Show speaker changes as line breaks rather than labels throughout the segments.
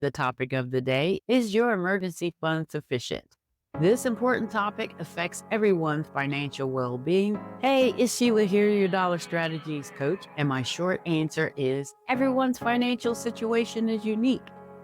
The topic of the day is your emergency fund sufficient? This important topic affects everyone's financial well being. Hey, it's Sheila here, your dollar strategies coach. And my short answer is everyone's financial situation is unique.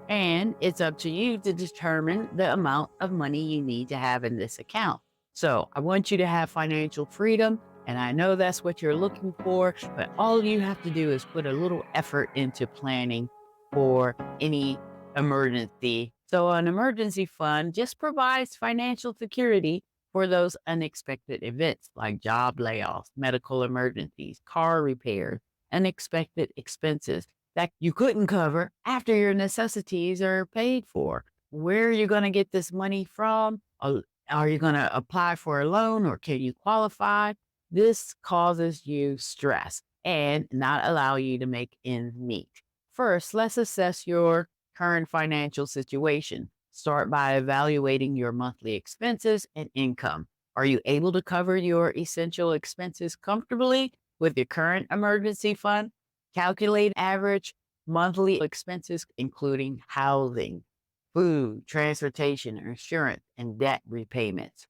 And it's up to you to determine the amount of money you need to have in this account. So I want you to have financial freedom. And I know that's what you're looking for, but all you have to do is put a little effort into planning for any emergency. So, an emergency fund just provides financial security for those unexpected events like job layoffs, medical emergencies, car repairs, unexpected expenses that you couldn't cover after your necessities are paid for. Where are you going to get this money from? Are you going to apply for a loan or can you qualify? This causes you stress and not allow you to make ends meet. First, let's assess your current financial situation. Start by evaluating your monthly expenses and income. Are you able to cover your essential expenses comfortably with your current emergency fund? Calculate average monthly expenses, including housing, food, transportation, insurance, and debt repayments.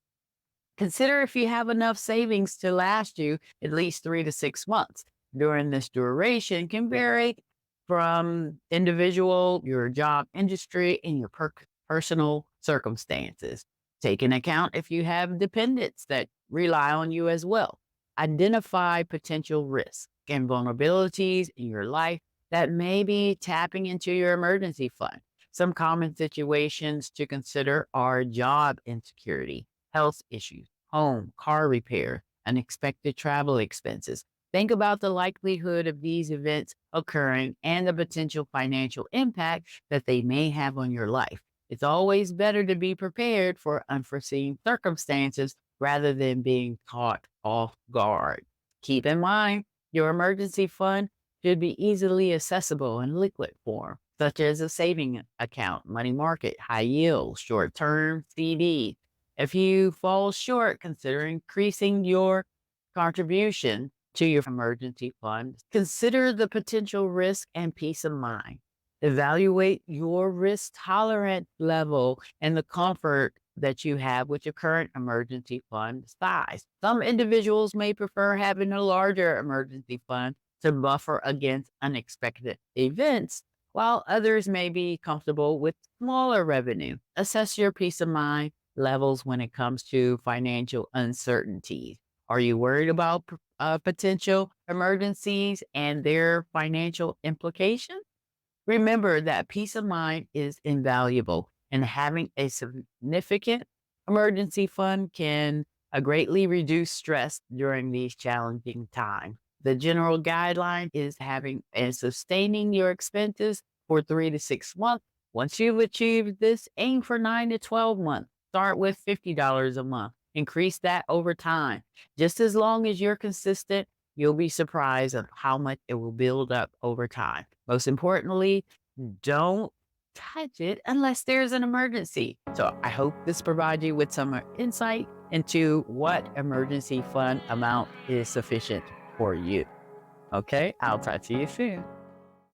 Consider if you have enough savings to last you at least 3 to 6 months. During this duration can vary from individual, your job industry, and your personal circumstances. Take into account if you have dependents that rely on you as well. Identify potential risks and vulnerabilities in your life that may be tapping into your emergency fund. Some common situations to consider are job insecurity, health issues, home, car repair, unexpected travel expenses. Think about the likelihood of these events occurring and the potential financial impact that they may have on your life. It's always better to be prepared for unforeseen circumstances rather than being caught off guard. Keep in mind, your emergency fund should be easily accessible in liquid form, such as a saving account, money market, high yield, short term CD. If you fall short, consider increasing your contribution to your emergency fund. Consider the potential risk and peace of mind. Evaluate your risk tolerant level and the comfort that you have with your current emergency fund size. Some individuals may prefer having a larger emergency fund to buffer against unexpected events, while others may be comfortable with smaller revenue. Assess your peace of mind levels when it comes to financial uncertainties. Are you worried about potential emergencies and their financial implications? Remember that peace of mind is invaluable, and having a significant emergency fund can greatly reduce stress during these challenging times. The general guideline is having and sustaining your expenses for 3 to 6 months. Once you've achieved this, aim for 9 to 12 months. Start with $50 a month. Increase that over time. Just as long as you're consistent, you'll be surprised at how much it will build up over time. Most importantly, don't touch it unless there's an emergency. So I hope this provides you with some insight into what emergency fund amount is sufficient for you. Okay, I'll talk to you soon.